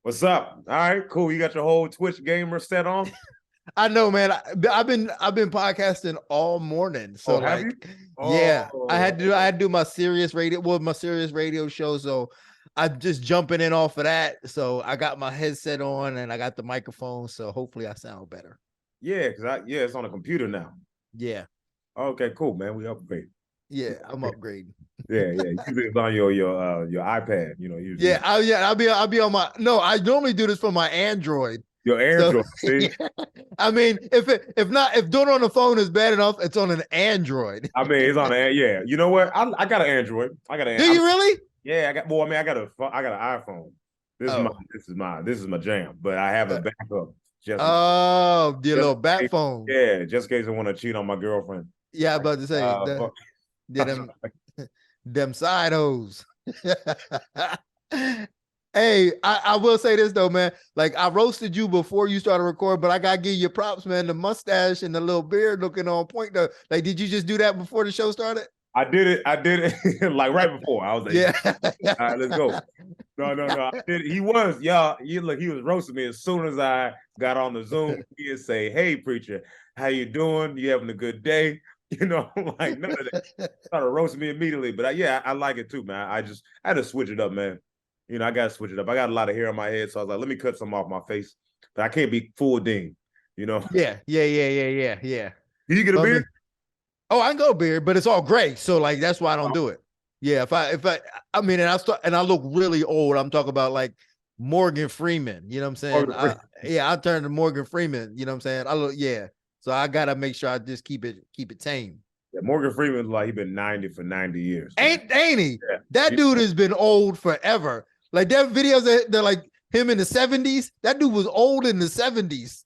What's up? All right, cool. You got your whole Twitch gamer set on? I know, man. I've been podcasting all morning. So Oh, have you? like, yeah, Oh, I had to do my serious radio show. So I'm just jumping in off of that. So I got my headset on and I got the microphone. So hopefully I sound better. yeah, it's on a computer now. Yeah, Okay, cool, man. We upgrade. yeah, I'm upgrading. Yeah. Usually it's on your iPad. Usually I'll be on my no. I normally do this for my Android. your So Android. See, yeah. I mean, if doing it on the phone is bad enough, it's on an Android. I mean, it's on a yeah. You know what? I got an Android. I got Do an. you really? Yeah, I got. Well, I mean, I got an iPhone. This is my Oh. this is my jam. But I have a backup just Oh, the just little in bat case, just yeah, just in case I want to cheat on my girlfriend. yeah, about to say Fuck. them them side hoes. Hey, I will say this though, man. Like I roasted you before you started recording, but I gotta give you props, man. The mustache and the little beard looking on point. Though, like, did you just do that before the show started? I did it. I did it like right before. I was like, Yeah. all right, let's go. No. I did it. He was, y'all. He was roasting me as soon as I got on the Zoom. He'd say, "Hey, preacher, how you doing? You having a good day?" Like none of that. Started roasting me immediately. But I like it too, man. I had to switch it up, man. I got to switch it up. I got a lot of hair on my head, so I was like, let me cut some off my face. But I can't be full ding. Yeah. Did you get a But beard? oh, I can go beard, but it's all gray. So like that's why I don't do it. Yeah, I mean, and I look really old. I'm talking about like Morgan Freeman. You know what I'm saying? I turned to Morgan Freeman. You know what I'm saying? I look, yeah. So I gotta make sure I just keep it tame. Yeah, Morgan Freeman's like he been 90 for 90 years, man. Ain't he? That Yeah. dude has been old forever. Like that videos that they're like him in the 70s. That dude was old in the 70s.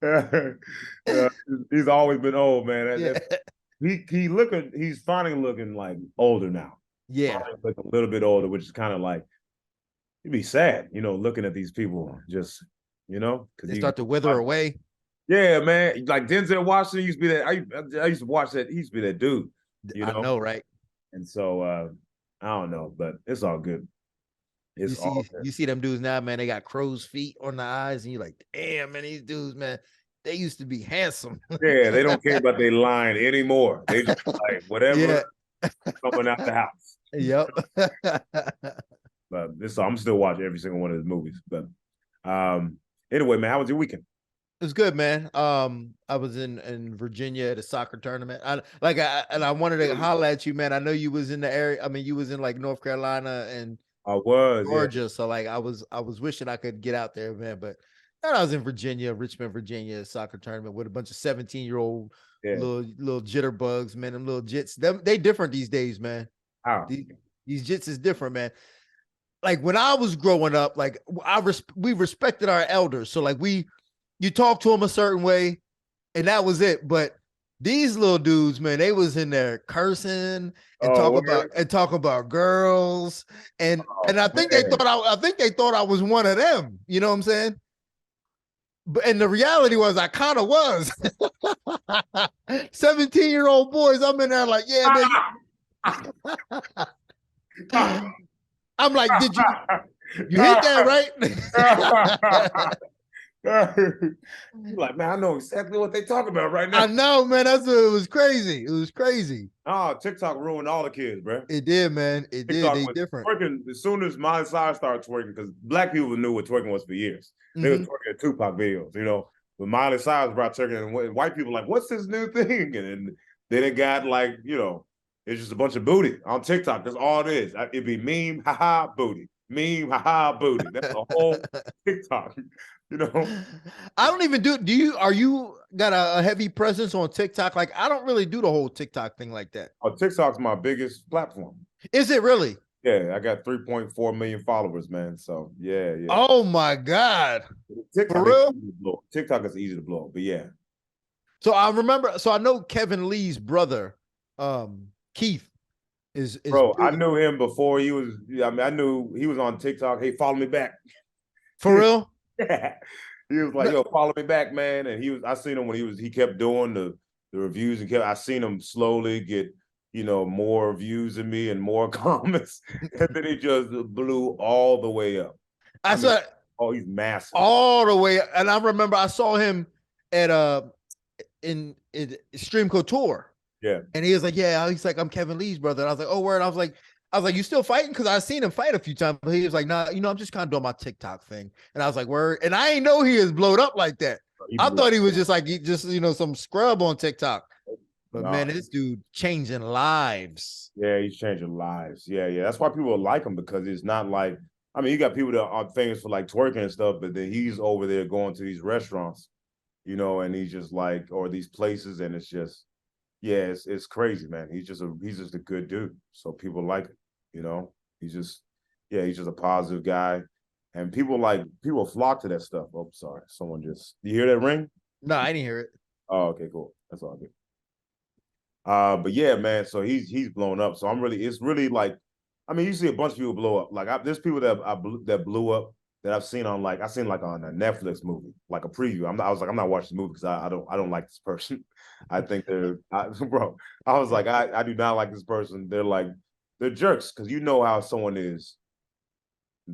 uh, he's always been old, man. Yeah. He's finally looking like older now. Yeah. Finally looking a little bit older, which is kind of like you'd be sad, looking at these people just, because They start to wither away. yeah, man. Like Denzel Washington used to be that. I used to watch that. He used to be that dude, you I know. know, right? And so I don't know, but it's all good. You It's all see, good. you see them dudes now, man. They got crow's feet on the eyes, and you're like, damn, man, these dudes, man, they used to be handsome. Yeah, they don't care about their line anymore. They just like Yeah. whatever coming out the house. Yep. But this, I'm still watching every single one of his movies. But anyway, man, how was your weekend? It's good, man. I was in Virginia at a soccer tournament. I wanted to holler at you, man. I know you was in the area. I mean, you was in like North Carolina and I was, yeah, Georgia. So like I was wishing I could get out there, man. But and I was in Virginia, Richmond, Virginia, soccer tournament with a bunch of 17-year-old yeah. little jitterbugs, man. Them little jits. They different these days, man. How? These jits is different, man. Like when I was growing up, like we respected our elders. So like you talk to them a certain way, and that was it. But these little dudes, man, they was in there cursing and Oh, word? talk about girls, and Oh, man. I think they thought I was one of them. You know what I'm saying? But and the reality was I kind of was. 17-year-old boys, I'm in there like, yeah, man. I'm like, did you hit that right? You're like, man, I know exactly what they talking about right I now. know, man. It was crazy. It was crazy. Oh, TikTok ruined all the kids, bro. It did, man. It did. TikTok They was different. twerking as soon as Miley Cyrus started twerking, because black people knew what twerking was for years. They were Mm-hmm. twerking at Tupac videos. But Miley Cyrus brought twerking, and white people like, what's this new thing? And then it got like, it's just a bunch of booty on TikTok. That's all it is. It'd be meme, haha, booty. Meme, haha, booty. That's the whole TikTok. You know. I don't even do you are you got a heavy presence on TikTok? Like I don't really do the whole TikTok thing like that. Oh, TikTok's my biggest platform. Is it really? Yeah, I got 3.4 million followers, man. So yeah. Oh my God. For TikTok is real? easy to blow. TikTok is easy to blow, but yeah. So I know Kevin Lee's brother, Keith, is Bro, I big. knew him before he was. I mean, I knew he was on TikTok. Hey, follow me back. For real? Yeah. He was like, "Yo, follow me back, man." And he was. I seen him when he kept doing the reviews and kept. I seen him slowly get more views than me and more comments, and then he just blew all the way up. I saw he's massive. all the way. And I remember I saw him at in Stream Couture. Yeah. And he was like, yeah, he's like, I'm Kevin Lee's brother. And I was like, oh, word. I was like, you still fighting? Because I've seen him fight a few times. But he was like, nah, I'm just kind of doing my TikTok thing. And I was like, word. And I ain't know he is blowed up like that. I thought he was just like, some scrub on TikTok. But man, this dude changing lives. Yeah, he's changing lives. Yeah. That's why people like him, because it's not like, I mean, you got people that are famous for like twerking and stuff, but then he's over there going to these restaurants, and he's just like, or these places, and it's just, yeah, it's crazy, man. He's just a good dude. So people like him, he's just a positive guy. And people flock to that stuff. Oh, sorry. You hear that ring? No, I didn't hear it. Oh, okay, cool. That's all good. But yeah, man, so he's blown up. So it's really like, I mean, you see a bunch of people blow up. Like there's people that blew up that I've seen on on a Netflix movie, like a preview. I'm not watching the movie because I don't like this person. I think I was like, I do not like this person. They're jerks, because you know how someone is.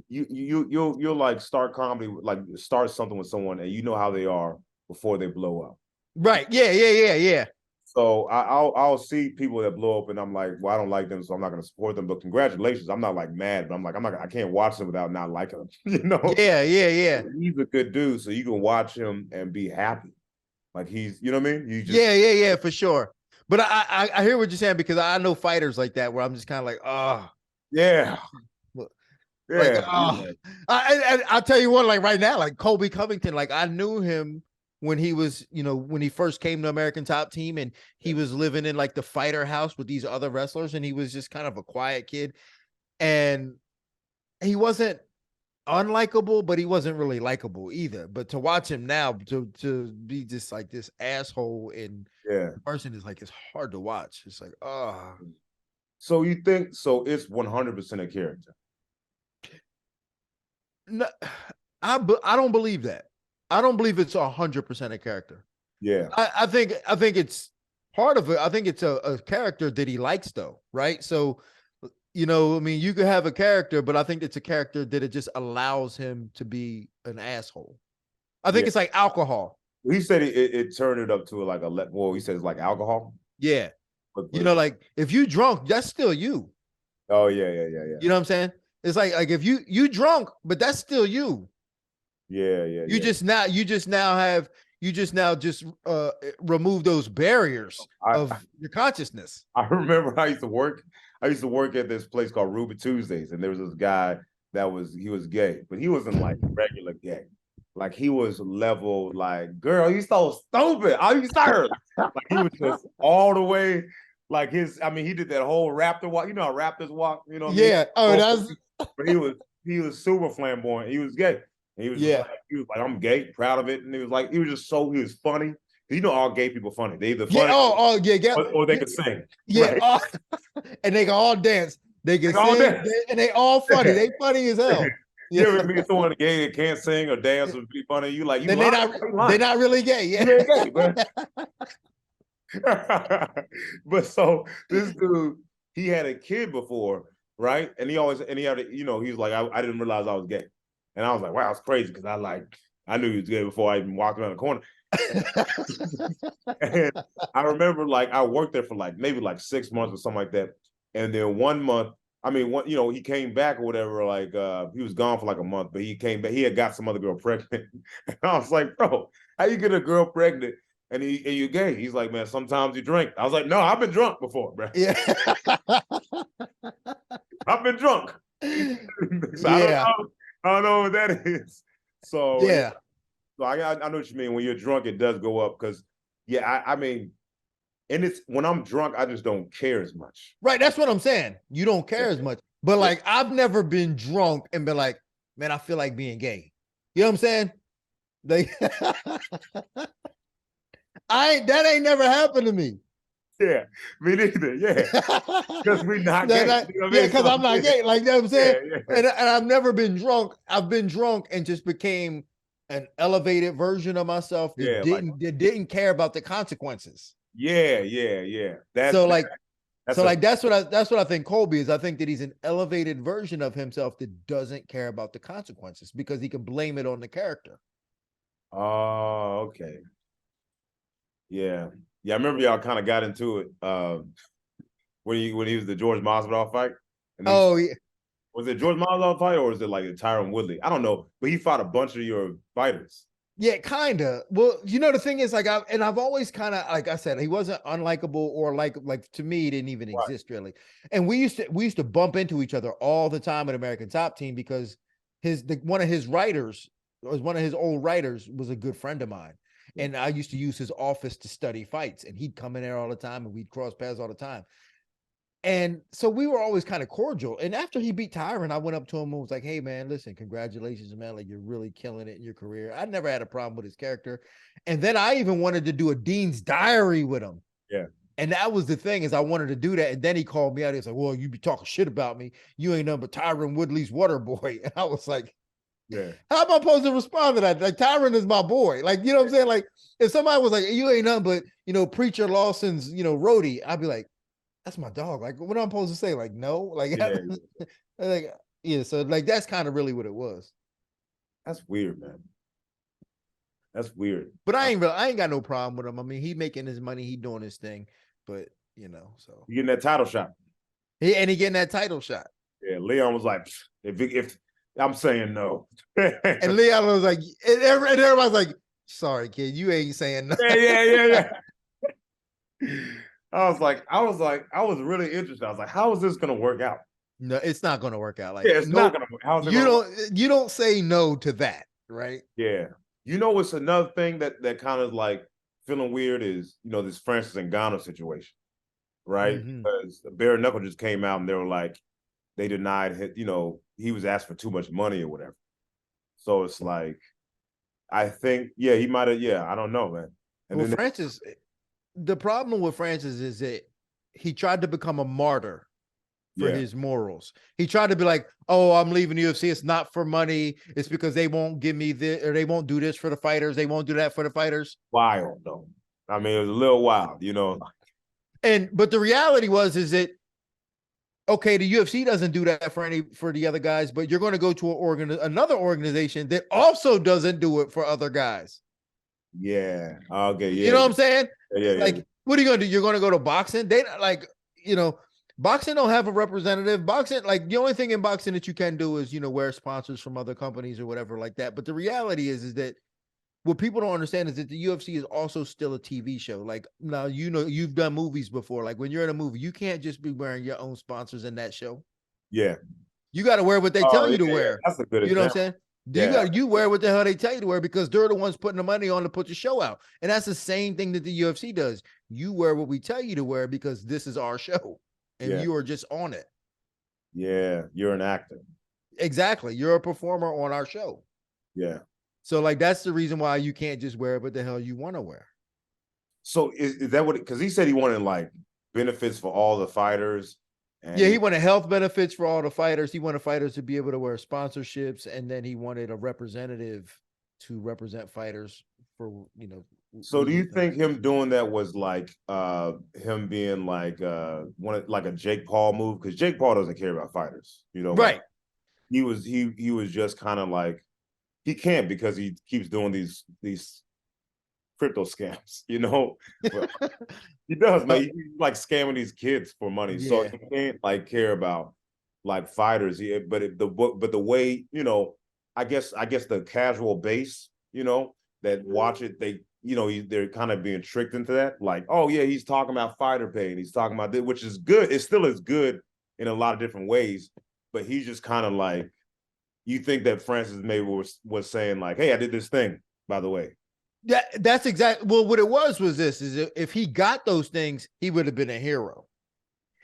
You'll like start comedy, like start something with someone, and you know how they are before they blow up. Right. Yeah. So I'll see people that blow up, and I'm like, well, I don't like them, so I'm not going to support them. But congratulations, I'm not like mad, but I'm like, I can't watch them without not liking them. Yeah. He's a good dude, so you can watch him and be happy. Like he's, you know what I mean? Yeah, for sure. But I hear what you're saying, because I know fighters like that where I'm just kind of like, oh. Yeah. Yeah. Like, oh. I'll tell you one, like right now, like Colby Covington, like I knew him when he was, when he first came to American Top Team, and he was living in like the fighter house with these other wrestlers, and he was just kind of a quiet kid, and he wasn't unlikable, but he wasn't really likable either. But to watch him now, to be just like this asshole in person is like, it's hard to watch. It's like, oh. So you think it's 100% a character? No, I don't believe that. I don't believe it's 100% a character. Yeah. I think it's part of it. I think it's a character that he likes, though, right? So, I mean, you could have a character, but I think it's a character that it just allows him to be an asshole. I think it's like alcohol. He said it turned it up to like he said it's like alcohol. Yeah. But like if you drunk, that's still you. Oh, yeah. You know what I'm saying? It's like if you drunk, but that's still you. Yeah. You just now remove those barriers of your consciousness. I remember I used to work at this place called Ruby Tuesdays, and there was this guy he was gay, but he wasn't like regular gay. Like he was level like, girl, you so stupid. Oh, you start like he was just all the way like he did that whole raptor walk. You know how raptors walk, you know what I mean? Oh, that's but he was super flamboyant. He was gay. And he was like, I'm gay, proud of it. And he was funny. You know, all gay people funny. They either funny or they can sing. Yeah. Right? And they can all dance. They can sing, and they all funny. They funny as hell. You ever meet someone gay that can't sing or dance or be funny? You like, they're not really gay. Yeah. Gay, but so this dude, he had a kid before, right? And he was like, I didn't realize I was gay. And I was like, wow, it's crazy, because I knew he was gay before I even walked around the corner. And I remember I worked there for maybe 6 months or something like that. And then 1 month, he came back or whatever, he was gone for a month, but he came back, he had got some other girl pregnant. And I was like, bro, how you get a girl pregnant and you're gay? He's like, man, sometimes you drink. I was like, no, I've been drunk before, bro. Yeah. I've been drunk. So I don't know what that is. So yeah. So I know what you mean. When you're drunk, it does go up, because I mean, and it's when I'm drunk, I just don't care as much. Right. That's what I'm saying. You don't care as much. But I've never been drunk and been like, man, I feel like being gay. You know what I'm saying? That ain't never happened to me. Yeah, me neither. Yeah, because we're not gay. Because I'm not gay. Like, you know what I'm saying? Yeah. And I've never been drunk. I've been drunk and just became an elevated version of myself that didn't care about the consequences. Yeah. So like that's what I think Colby is. I think that he's an elevated version of himself that doesn't care about the consequences because he can blame it on the character. Oh, okay. Yeah. Yeah, I remember y'all kind of got into it when he was the George Masvidal fight. Oh yeah. Was it George Masvidal fight or was it like a Tyron Woodley? I don't know, but he fought a bunch of your fighters. Yeah, kind of. Well, the thing is, like, I've always kind of, like I said, he wasn't unlikable or like to me, he didn't even exist really. And we used to bump into each other all the time at American Top Team because one of his writers, was one of his old writers, was a good friend of mine, and I used to use his office to study fights, and he'd come in there all the time, and we'd cross paths all the time. And so we were always kind of cordial. And after he beat Tyron, I went up to him and was like, hey, man, listen, congratulations, man. Like, you're really killing it in your career. I never had a problem with his character. And then I even wanted to do a Dean's Diary with him. Yeah. And that was the thing, is I wanted to do that. And then he called me out. He was like, well, you be talking shit about me. You ain't nothing but Tyron Woodley's water boy. And I was like, yeah, how am I supposed to respond to that? Like, Tyron is my boy. Like, you know what I'm saying? Like, if somebody was like, you ain't nothing but, Preacher Lawson's, roadie, I'd be like, that's my dog. Like, what am I supposed to say? Like, no, like, like, yeah. So like, that's kind of really what it was. That's weird, man. That's weird. But I ain't got no problem with him. I mean, he making his money, he doing his thing. But so you getting that title shot. He getting that title shot. Yeah, Leon was like, if I'm saying no, and Leon was like, and everybody's like, sorry, kid, you ain't saying no. Yeah. I was really interested. I was like, how is this gonna work out? No, it's not gonna work out. Like, yeah, it's not gonna. How's it you don't say no to that, right? Yeah. What's another thing that kind of like feeling weird is, this Francis Ngannou situation, right? Because Bare Knuckle just came out and they were like, they denied him, he was asked for too much money or whatever. So it's like, I think, he might have, I don't know, man. And well, Francis, the problem with Francis is that he tried to become a martyr for his morals. He tried to be like, oh, I'm leaving the UFC. It's not for money. It's because they won't give me this, or they won't do this for the fighters. They won't do that for the fighters. Wild, though. I mean, it was a little wild, But the reality is that, okay, the UFC doesn't do that for the other guys, but you're going to go to another organization that also doesn't do it for other guys. Yeah. Okay. Yeah. You know what I'm saying? Yeah. Like, what are you going to do? You're going to go to boxing? They boxing don't have a representative. Boxing, like, the only thing in boxing that you can do is, wear sponsors from other companies or whatever like that. But the reality is that what people don't understand is that the UFC is also still a TV show. Like, now, you've done movies before. Like, when you're in a movie, you can't just be wearing your own sponsors in that show. Yeah. You got to wear what they tell you to wear. That's a good example. You know what I'm saying? You wear what the hell they tell you to wear because they're the ones putting the money on to put the show out. And that's the same thing that the UFC does. You wear what we tell you to wear because this is our show and you are just on it. Yeah. You're an actor. Exactly. You're a performer on our show. Yeah. So like, that's the reason why you can't just wear what the hell you want to wear. So is that what, because he said he wanted like benefits for all the fighters. And he wanted health benefits for all the fighters. He wanted fighters to be able to wear sponsorships. And then he wanted a representative to represent fighters for, So do you think him doing that was like him being like like a Jake Paul move? Because Jake Paul doesn't care about fighters, Right. He was just kind of like, he can't because he keeps doing these crypto scams, But he does, man. He's like scamming these kids for money, so he can't like care about like fighters. But the way, I guess the casual base, that watch it, they're kind of being tricked into that. Like, oh yeah, he's talking about fighter pay and he's talking about this, which is good. It still is good in a lot of different ways, but he's just kind of like, you think that Francis maybe was saying like, hey, I did this thing, by the way. Yeah, that's exactly. Well, what it was this: is if he got those things, he would have been a hero.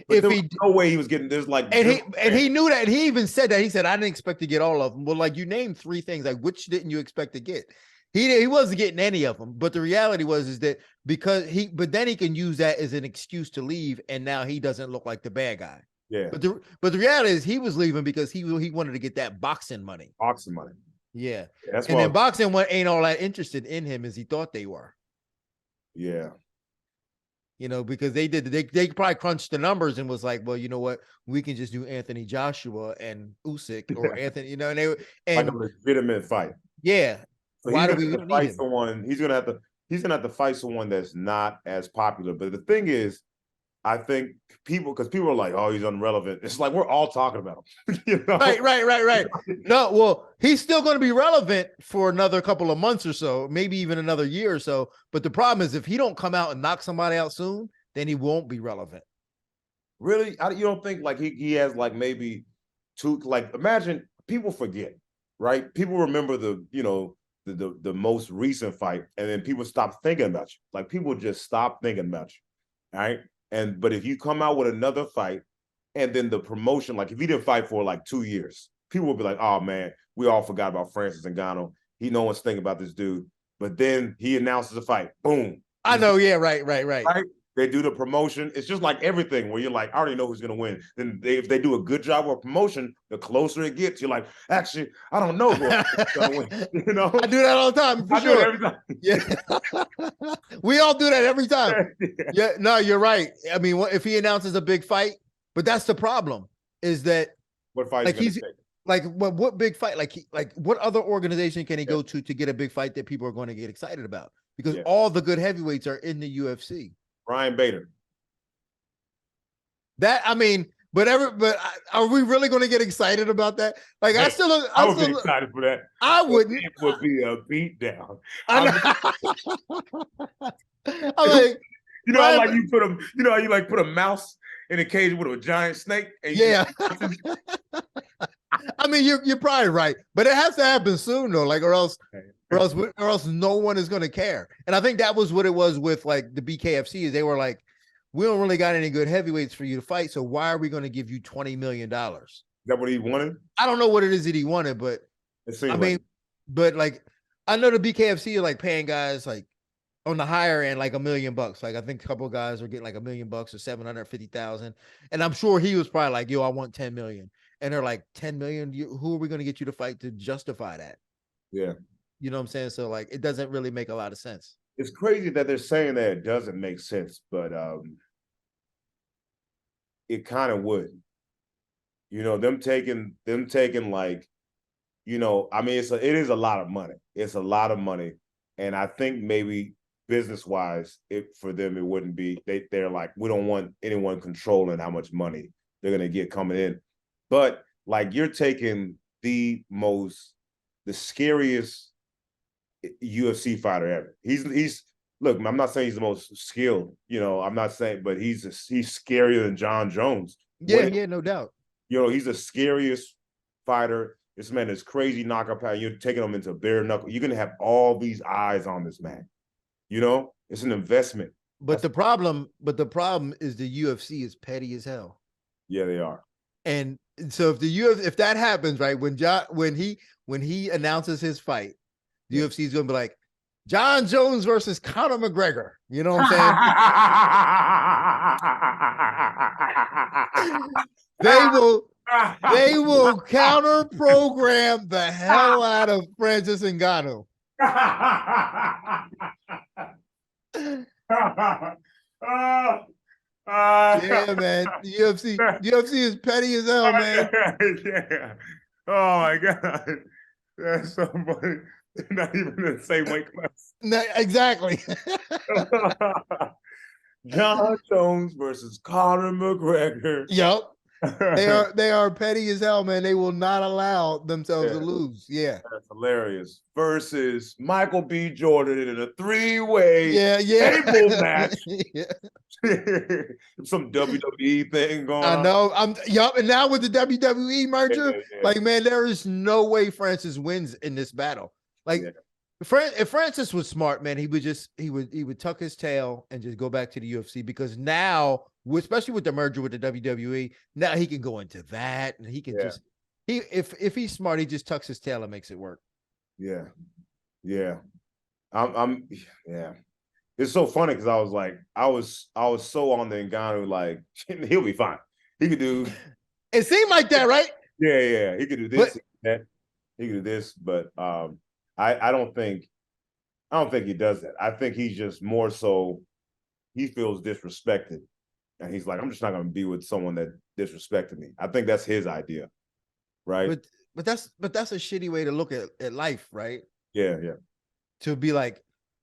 But there was no way he was getting this, like, and he knew that. He even said that. He said, I didn't expect to get all of them. Well, like, you named 3 things. Like, which didn't you expect to get? He wasn't getting any of them. But the reality is that but then he can use that as an excuse to leave, and now he doesn't look like the bad guy. Yeah. But the reality is he was leaving because he wanted to get that boxing money. Yeah. That's and then boxing ain't all that interested in him as he thought they were. Yeah. because they probably crunched the numbers and was like, well, you know what, we can just do Anthony Joshua and Usyk or Anthony, and they like a and legitimate fight. yeah, So why do we don't need fight him? someone. He's gonna have to fight someone that's not as popular. But the thing is, I think because people are like, oh, he's irrelevant. It's like we're all talking about him. Right. No, well, he's still going to be relevant for another couple of months or so, maybe even another year or so. But the problem is, if he don't come out and knock somebody out soon, then he won't be relevant. Really, you don't think like he has like maybe two? Like imagine people forget, right? People remember the most recent fight, and then people stop thinking about you. Like people just stop thinking about you, right? But if you come out with another fight, and then the promotion, like if he didn't fight for like 2 years, people will be like, "Oh man, we all forgot about Francis Ngannou. No one's thinking about this dude." But then he announces a fight, boom. I know, yeah, right. Right? They do the promotion. It's just like everything where you're like, I already know who's going to win. Then if they do a good job of promotion, the closer it gets, you're like, actually, I don't know who's going to win. I do that all the time. For sure. Do it every time. Yeah. We all do that every time. Yeah. No, you're right. I mean, if he announces a big fight, but that's the problem is that what fight like he's like what big fight? Like what other organization can he go to get a big fight that people are going to get excited about? Because all the good heavyweights are in the UFC. Ryan Bader. That I mean, but are we really going to get excited about that? Like I would be excited for that. I wouldn't. It would be a beatdown. I'm like, like you put him. You like put a mouse in a cage with a giant snake. And I mean, you're probably right, but it has to happen soon though, like or else no one is going to care. And I think that was what it was with like the BKFC is they were like, we don't really got any good heavyweights for you to fight, so why are we going to give you $20 million? Is that what he wanted? I don't know what it is that he wanted, but I mean, but like I know the BKFC are like paying guys like on the higher end like $1 million. Like I think a couple of guys are getting like $1 million or 750,000, and I'm sure he was probably like, yo, I want 10 million. And they're like, 10 million, who are we going to get you to fight to justify that? Yeah. You know what I'm saying? So like, it doesn't really make a lot of sense. It's crazy that they're saying that it doesn't make sense, but it kind of would. Them taking like, I mean, it is a lot of money. It's a lot of money. And I think maybe business-wise, for them, it wouldn't be, they're like, we don't want anyone controlling how much money they're going to get coming in. But like you're taking the scariest UFC fighter ever. He's look, I'm not saying he's the most skilled, I'm not saying, but he's scarier than John Jones. Yeah, no doubt. He's the scariest fighter. This man is crazy knockout power. You're taking him into bare knuckle. You're gonna have all these eyes on this man. It's an investment. But the problem is the UFC is petty as hell. Yeah, they are. And so if that happens, right, when he announces his fight, the UFC is going to be like John Jones versus Conor McGregor. You know what I'm saying? They will counter program the hell out of Francis Ngannou. Yeah, man. UFC is petty as hell, man. Yeah. Oh my God. That's so funny. They're not even in the same weight class. No, exactly. John Jones versus Conor McGregor. Yep. They are petty as hell, man. They will not allow themselves to lose. Yeah. That's hilarious. Versus Michael B. Jordan in a 3-way table match. Some WWE thing going on. I know. And now with the WWE merger, like, man, there is no way Francis wins in this battle. Like, if Francis was smart, man, he would tuck his tail and just go back to the UFC, because now, especially with the merger with the WWE, now he can go into that, and he can if he's smart, he just tucks his tail and makes it work. Yeah. It's so funny because I was so on the Ngannou, like, he'll be fine. He could do. It seemed like that, right? Yeah. He could do this, that. He could do this, but I don't think he does that. I think he's just more so he feels disrespected, and he's like, I'm just not going to be with someone that disrespected me. I think that's his idea, right? But that's a shitty way to look at life, right? Yeah, yeah. To be like,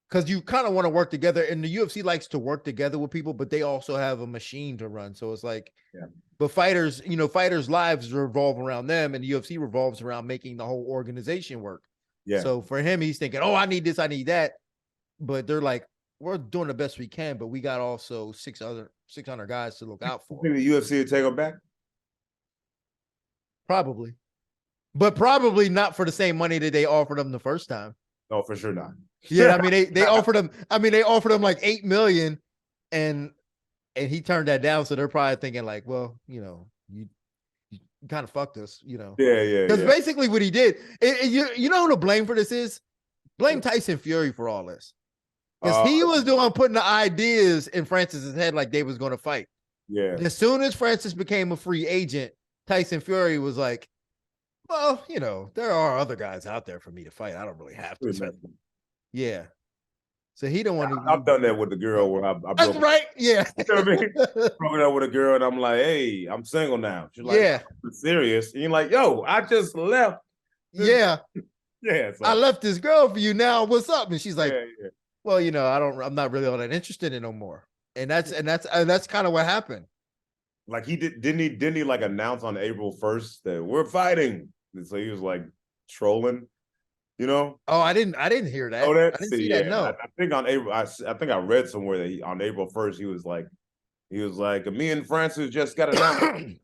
because you kind of want to work together, and the UFC likes to work together with people, but they also have a machine to run. So it's like, yeah. But fighters, fighters' lives revolve around them, and the UFC revolves around making the whole organization work. Yeah. So for him, he's thinking, oh, I need this, I need that. But they're like, we're doing the best we can, but we got also 600 guys to look out for. You think the UFC would take him back? Probably. But probably not for the same money that they offered him the first time. No, for sure not. Yeah, I mean they offered him. I mean they offered him like $8 million, and he turned that down. So they're probably thinking like, well, you kind of fucked us, Yeah, yeah. Because basically what he did, you know who to blame for this is? Blame Tyson Fury for all this, because he was the one putting the ideas in Francis's head like they was going to fight. Yeah. And as soon as Francis became a free agent, Tyson Fury was like, well, there are other guys out there for me to fight. I don't really have to. Yeah. So he don't want to. I've done that with the girl where I broke. That's right. Yeah. You know what I mean? Broke up with a girl, and I'm like, hey, I'm single now. She's like, yeah. I'm serious. And you're like, yo, I just left. Yeah. Yeah. So. I left this girl for you now. What's up? And she's like, yeah. Well, I'm not really all that interested in no more. And that's kind of what happened. Like didn't he like announce on April 1st that we're fighting? And so he was like trolling, Oh, I didn't hear that. Oh, I didn't see that. No, I think on April, I think I read somewhere that on April 1st he was like, me and Francis just got announced.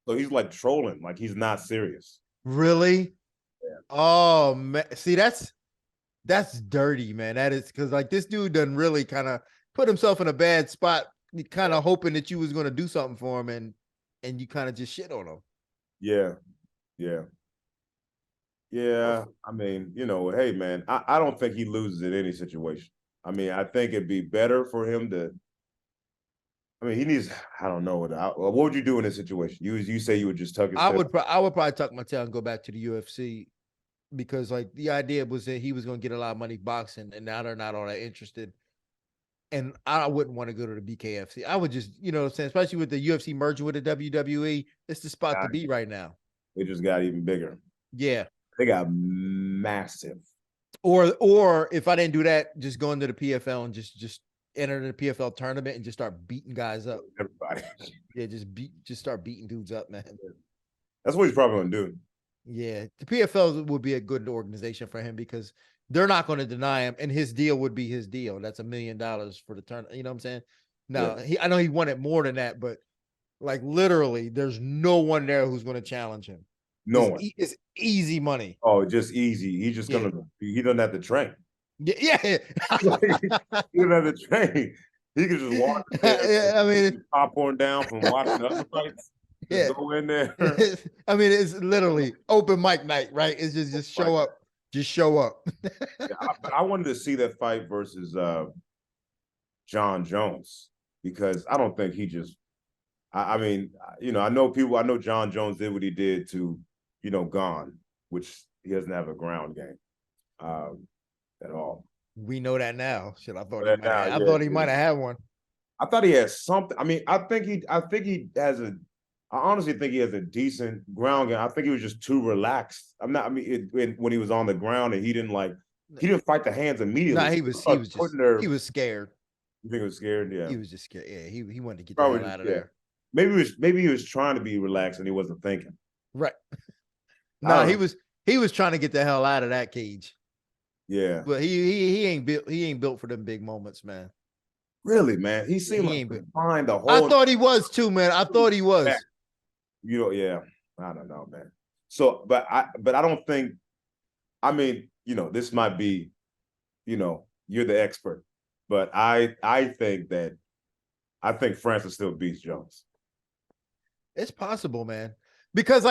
So he's like trolling, like he's not serious. Really? Yeah. Oh man, see that's dirty, man. That is because like this dude done really kind of put himself in a bad spot, kind of hoping that you was going to do something for him, and you kind of just shit on him. Yeah. I mean, hey man, I don't think he loses in any situation. I mean, I think it'd be better for him to. I mean, he needs. I don't know what would you do in this situation? You say you would just tuck his tail? I would probably tuck my tail and go back to the UFC, because like the idea was that he was going to get a lot of money boxing, and now they're not all that interested. And I wouldn't want to go to the BKFC. I would just, especially with the UFC merging with the WWE, it's the spot to be right now. It just got even bigger. Yeah. They got massive. Or if I didn't do that, just go into the PFL and just enter the PFL tournament and just start beating guys up. Everybody. Yeah, just start beating dudes up, man. That's what he's probably going to do. Yeah, the PFL would be a good organization for him because they're not going to deny him, and his deal would be his deal. That's $1 million for the turn. You know what I'm saying? Now, I know he wanted more than that, but like literally, there's no one there who's going to challenge him. No one. It's easy money. Oh, just easy. He's just gonna. He doesn't have to train. Yeah. He doesn't have to train. He can just walk. I mean, popcorn down from watching other fights. Yeah. Go in there. I mean, it's literally open mic night, right? It's just show up. Just show up. I wanted to see that fight versus John Jones, because I don't think he just. I mean, I know John Jones did what he did to, Gone, which he doesn't have a ground game at all. We know that now. Shit, I thought he might have had one. I thought he had something. I mean, I honestly think he has a decent ground game. I think he was just too relaxed. When he was on the ground and he didn't fight the hands immediately. No, he was scared. You think he was scared? Yeah. He was just scared. Yeah, he wanted to get the hell out of there. Maybe he was trying to be relaxed and he wasn't thinking. Right. No, he was trying to get the hell out of that cage. Yeah. But he ain't built for them big moments, man. Really, man. He seemed like fine the whole. I thought he was too, man. I thought he was. Yeah. I don't know, man. So, but I don't think. I mean, this might be, you're the expert, but I think Francis still beats Jones. It's possible, man, because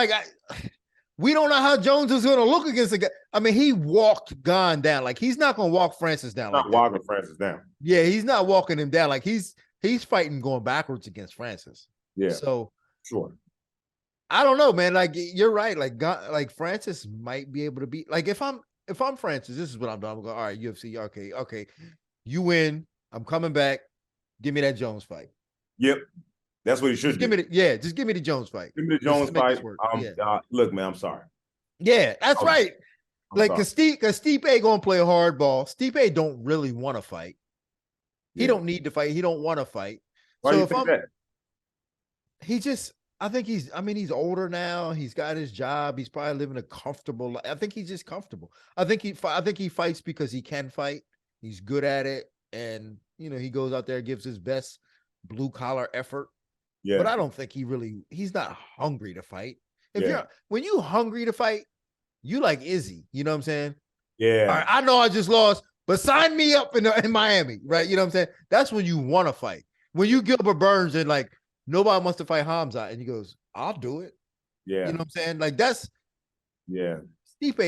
we don't know how Jones is going to look against the guy. I mean, he walked Gone down. Like, he's not going to walk Francis down. Not walking Francis down. Yeah, he's not walking him down. Like, he's fighting going backwards against Francis. Yeah. So sure. I don't know, man. Like, you're right. Like Francis might be able to beat. Like, if I'm Francis, this is what I'm doing. I'm going, all right, UFC. Okay. You win. I'm coming back. Give me that Jones fight. Yep, that's what he should do. Just give me the Jones fight. Give me the Jones Let's make fight. this work. Look, man, I'm sorry. Yeah, that's right. I'm Like, sorry. cause Stipe gonna play hardball. Stipe don't really want to fight. He don't need to fight. He don't want to fight. Why do you think that? I mean, he's older now. He's got his job. He's probably living a comfortable life. I think he's just comfortable. I think he fights because he can fight. He's good at it. And, he goes out there, gives his best blue collar effort. Yeah. But I don't think he's not hungry to fight. When you hungry to fight, you like Izzy, you know what I'm saying? Yeah. All right, I know I just lost, but sign me up in Miami, right? You know what I'm saying? That's when you want to fight. When you Gilbert Burns and like nobody wants to fight Hamza, and he goes, "I'll do it." Yeah, you know what I'm saying? Like that's Stipe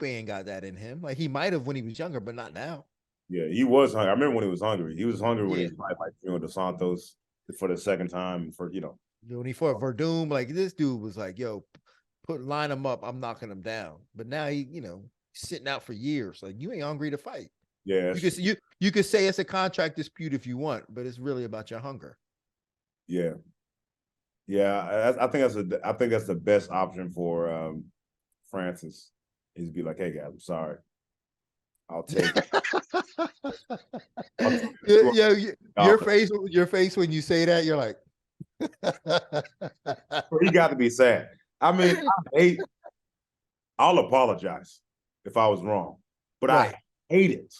ain't got that in him. Like he might have when he was younger, but not now. Yeah, he was hungry. I remember when he was hungry. He was hungry when he was like Dos Santos for the second time. When he fought Verdum, like this dude was like, "Yo, line him up. I'm knocking him down." But now he, sitting out for years. Like you ain't hungry to fight. Yeah, you could say it's a contract dispute if you want, but it's really about your hunger. Yeah, I think that's the best option for Francis is be like, "Hey guys, I'm sorry, I'll take it." Your face when you say that, you're like, he got to be sad. I mean, I'll apologize if I was wrong, but right. I hate it.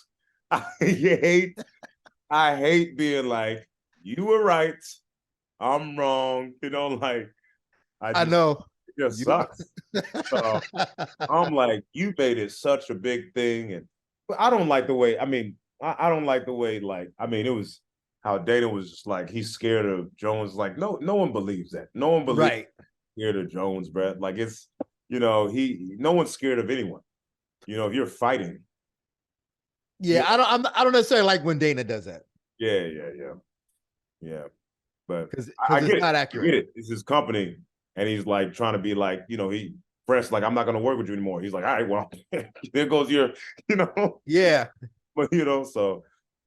I hate being like, you were right, I'm wrong. Like I know. It just sucks. So I'm like, you made it such a big thing, but I don't like the way. I mean, I don't like the way. It was how Dana was just like he's scared of Jones. Like, no one believes that. No one believes scared of Jones, Brett. Like it's no one's scared of anyone. If you're fighting. Yeah, I don't necessarily like when Dana does that. Yeah. But because it's not accurate. I get it. It's his company, and he's like trying to be like, Fresh, like I'm not going to work with you anymore. He's like, all right, well, there goes your, Yeah. But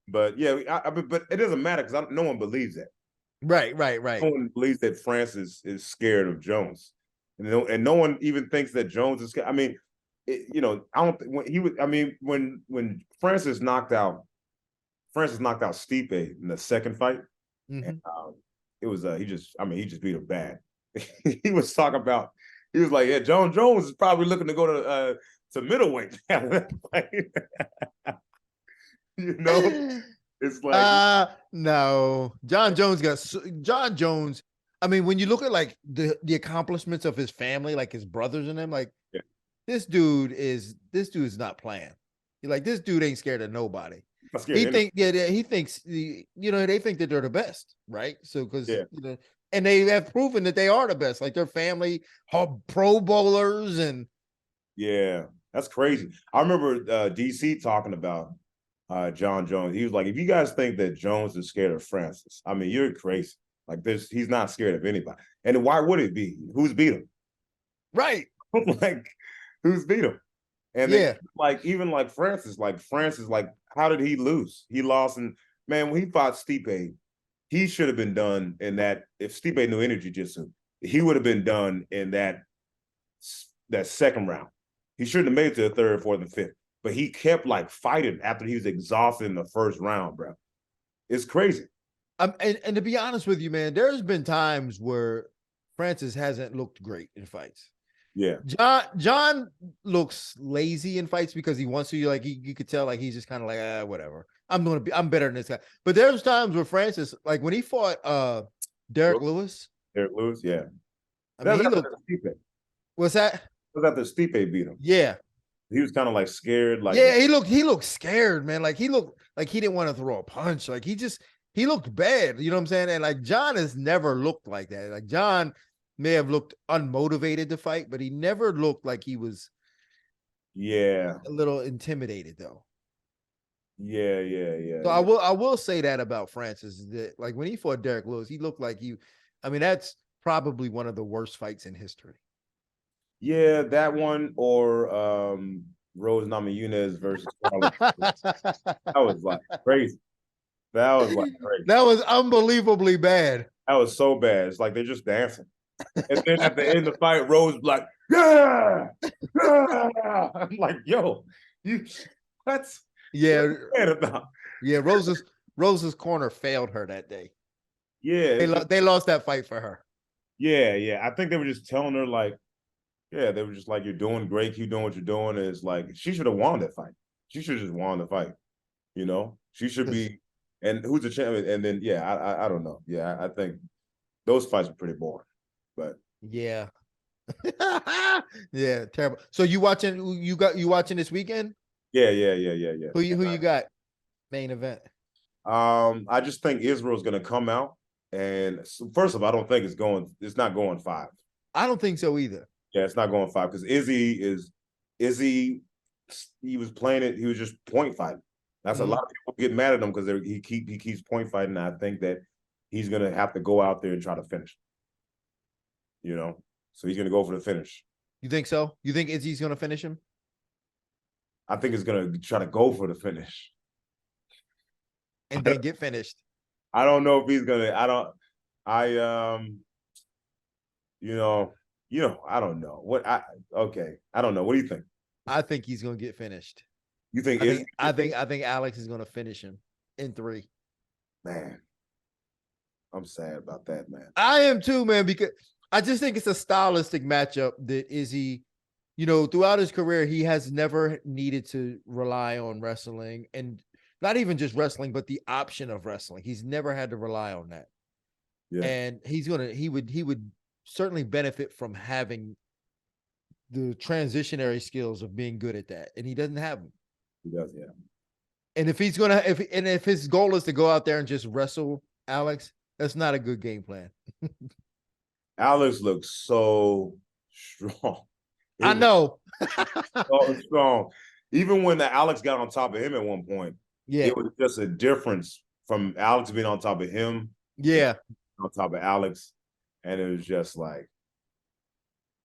but yeah, but it doesn't matter because no one believes that. Right. No one believes that Francis is scared of Jones, and no one even thinks that Jones is scared. I mean, I don't when he was. I mean, when Francis knocked out Stipe in the second fight. Mm-hmm. And, it was he just beat him bad. He was talking about he was like, yeah, John Jones is probably looking to go to middleweight. It's like no. John Jones. I mean, when you look at like the accomplishments of his family, like his brothers and them, like this dude is not playing. This dude ain't scared of nobody. He thinks they think that they're the best, right? So because and they have proven that they are the best. Like their family are Pro Bowlers and that's crazy. I remember DC talking about John Jones. He was like, if you guys think that Jones is scared of Francis, I mean, you're crazy. Like this, he's not scared of anybody. And why would it be? Who's beat him? Right. Like who's beat him? And even like Francis, how did he lose? He lost, and man, when he fought Stipe, he should have been done in that. If Stipe knew energy jiu-jitsu, he would have been done in that second round. He shouldn't have made it to the third, fourth, and fifth. But he kept fighting after he was exhausted in the first round, bro. It's crazy. And to be honest with you, man, there's been times where Francis hasn't looked great in fights. Yeah, John looks lazy in fights because he wants to. You could tell he's just kind of like whatever. I'm better than this guy. But there's times where Francis, like when he fought Derek Lewis. Yeah. I mean, he looked. What's that? Was that the Stipe beat him? Yeah. He was kind of scared. He looked scared, man. Like he looked like he didn't want to throw a punch. Like he looked bad. You know what I'm saying? And John has never looked like that. Like John may have looked unmotivated to fight, but he never looked like he was a little intimidated though. Yeah. So I will say that about Francis, that when he fought Derek Lewis, he looked like that's probably one of the worst fights in history. Yeah, that one or Rose Namajunas versus Carlos. That was crazy. That was like great. That was unbelievably bad. That was so bad. It's like they're just dancing. And then at the end of the fight, Rose like, yeah, yeah. I'm like, yo, you what? Yeah, What about? yeah. Rose's corner failed her that day. Yeah, They lost that fight for her. yeah. I think they were just telling her like, yeah, they were just like, you're doing great, keep doing what you're doing. And it's like she should have won that fight. She should have just won the fight. You know, she should be. And who's the champion? And then yeah, I don't know. Yeah, I think those fights are pretty boring. But yeah, yeah, terrible. So you watching this weekend? yeah. Who you got main event? I just think Israel's going to come out, and first of all, I don't think it's not going 5. I don't think so either. Yeah, it's not going 5 because Izzy, he was playing it. He was just point fighting. That's a lot of people get mad at him because he keeps point fighting. I think that he's going to have to go out there and try to finish. You know, so he's going to go for the finish. You think so? You think Izzy's going to finish him? I think he's going to try to go for the finish. And then get finished. I don't know if he's gonna. I don't know. I don't know. What do you think? I think he's gonna get finished. You think I think Alex is gonna finish him in 3. Man, I'm sad about that, man. I am too, man, because I just think it's a stylistic matchup that Izzy, throughout his career, he has never needed to rely on wrestling, and not even just wrestling, but the option of wrestling. He's never had to rely on that. Yeah. And he would certainly benefit from having the transitionary skills of being good at that. And he doesn't have them. He does, yeah. And if his goal is to go out there and just wrestle Alex, that's not a good game plan. Alex looks so strong. I know. So strong. Even when the Alex got on top of him at one point, yeah, it was just a difference from Alex being on top of him. Yeah. On top of Alex. And it was just like,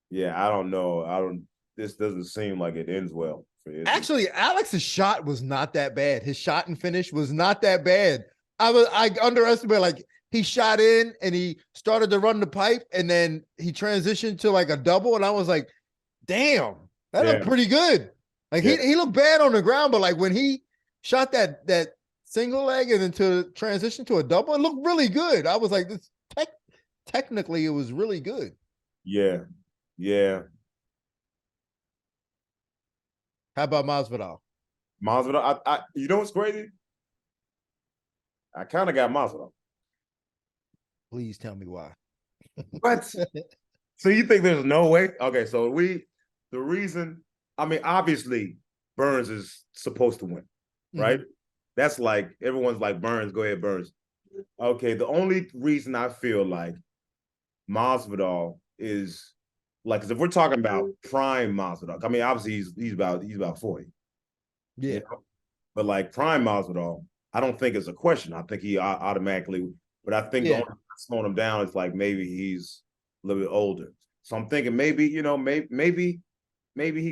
yeah, I don't know. This doesn't seem like it ends well for Izzy. Actually, Alex's shot was not that bad. His shot and finish was not that bad. I underestimated, like, he shot in and he started to run the pipe and then he transitioned to like a double. And I was like, damn, that looked pretty good. Like he looked bad on the ground, but like when he shot that single leg and then to transition to a double, it looked really good. I was like, this technically it was really good. Yeah. How about Masvidal? Masvidal, you know what's crazy? I kind of got Masvidal. Please tell me why. What? So you think there's no way? Okay, so the reason, I mean, obviously Burns is supposed to win, right? Mm-hmm. That's like, everyone's like, Burns, go ahead, Burns. Okay, the only reason I feel like Masvidal is like, because if we're talking about prime Masvidal, I mean, obviously he's about 40. Yeah. You know? But like prime Masvidal, I don't think it's a question. I think he automatically, but I think the only thing slowing him down is like maybe he's a little bit older. So I'm thinking maybe he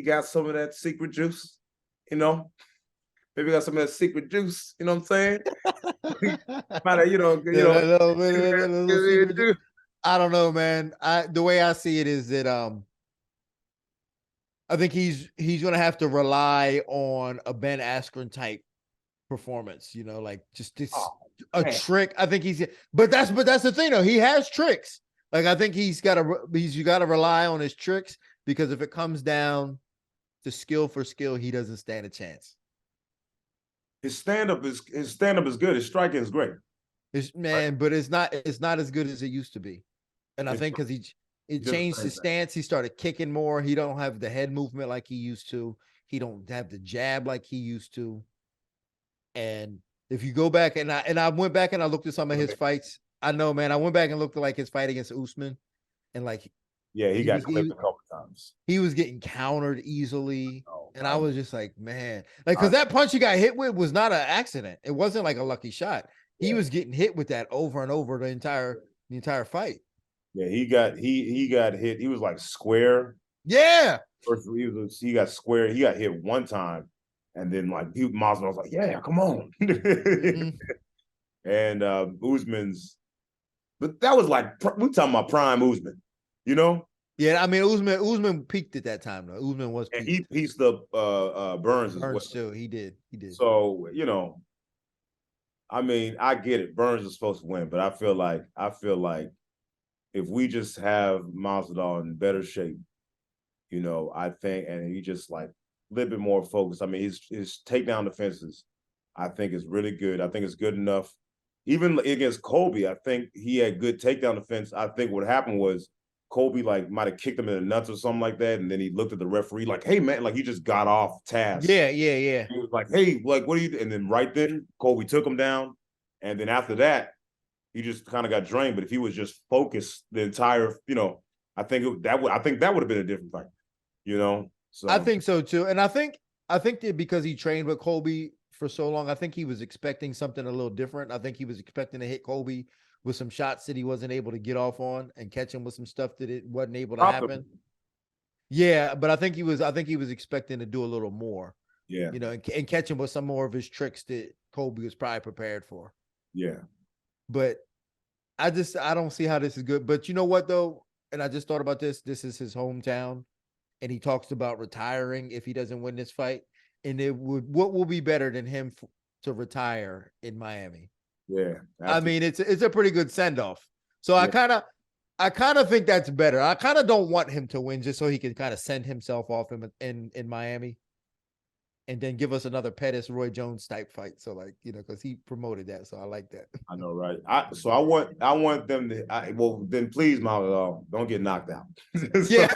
got some of that secret juice, Maybe he got some of that secret juice, you know what I'm saying? I don't know, man. The way I see it is that I think he's gonna have to rely on a Ben Askren type performance, like just this trick. I think but that's the thing though. He has tricks. Like I think he's got to rely on his tricks, because if it comes down to skill for skill, he doesn't stand a chance. His stand-up is good. His striking is great. But it's not as good as it used to be. And I think because it changed his stance. He started kicking more. He don't have the head movement like he used to. He don't have the jab like he used to. And if you go back and I went back and I looked at some of his fights, I know, man, I went back and looked at like his fight against Usman, and like, he got clipped a couple times. He was getting countered easily. And I was just like, man, like, because that punch he got hit with was not an accident. It wasn't like a lucky shot. He was getting hit with that over and over the entire fight. Yeah, he got hit. He was like square. Yeah. First, he got square. He got hit one time, and then like Masvidal was like, "Yeah, come on." And Usman's, but that was like we talking about prime Usman, you know? Yeah, I mean Usman peaked at that time though. Usman was peaked. And he pieced up Burns as well. Too. He did. So, I mean, I get it. Burns is supposed to win, but I feel like if we just have Masvidal in better shape, I think, and he just like a little bit more focused. I mean, his takedown defenses, I think, is really good. I think it's good enough. Even against Colby, I think he had good takedown defense. I think what happened was Colby like might have kicked him in the nuts or something like that, and then he looked at the referee like, "Hey man," like he just got off task. Yeah. He was like, "Hey, like what do you?" And then right then, Colby took him down, and then after that, he just kind of got drained. But if he was just focused the entire, I think that would have been a different fight. So I think so too, and I think that because he trained with Colby for so long, I think he was expecting something a little different. I think he was expecting to hit Colby with some shots that he wasn't able to get off on and catch him with some stuff that it wasn't able to happen. Yeah, but I think he was expecting to do a little more. Yeah. And catch him with some more of his tricks that Colby was probably prepared for. Yeah. But I don't see how this is good. But you know what though? And I just thought about this. This is his hometown. And he talks about retiring if he doesn't win this fight. And what will be better than him to retire in Miami? Yeah. I mean, it's a pretty good send-off. So yeah. I kind of think that's better. I kind of don't want him to win just so he can kind of send himself off in Miami and then give us another Pettis Roy Jones type fight. So like, because he promoted that. So I like that. I know, right? I want them to, well, then please, don't get knocked out. Yeah.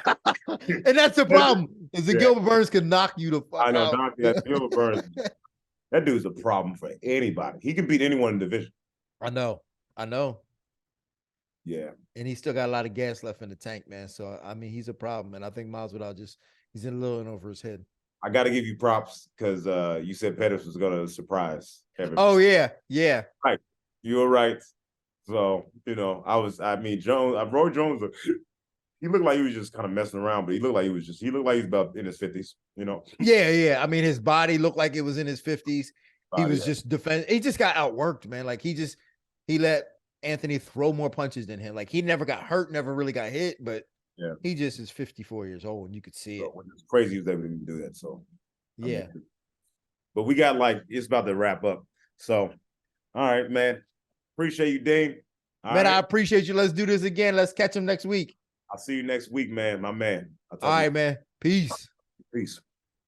And that's the problem is that Gilbert Burns can knock you the fuck out. I know, Gilbert Burns. That dude's a problem for anybody. He can beat anyone in the division. I know. Yeah. And he's still got a lot of gas left in the tank, man. So, I mean, he's a problem. And I think Masvidal he's in a little in over his head. I got to give you props because you said Pettis was going to surprise everybody. Oh, yeah. Yeah. Right. You were right. So, Roy Jones, he looked like he was just kind of messing around, but he looked like he's about in his 50s, Yeah. I mean, his body looked like it was in his 50s. He was just he just got outworked, man. Like he let Anthony throw more punches than him. Like he never got hurt, never really got hit, but he just is 54 years old and you could see it. It's crazy he was able to do that. So yeah. But we got it's about to wrap up. So all right, man. Appreciate you, Dean. All right. I appreciate you. Let's do this again. Let's catch him next week. I'll see you next week, man. My man. All right, man. Peace. Peace.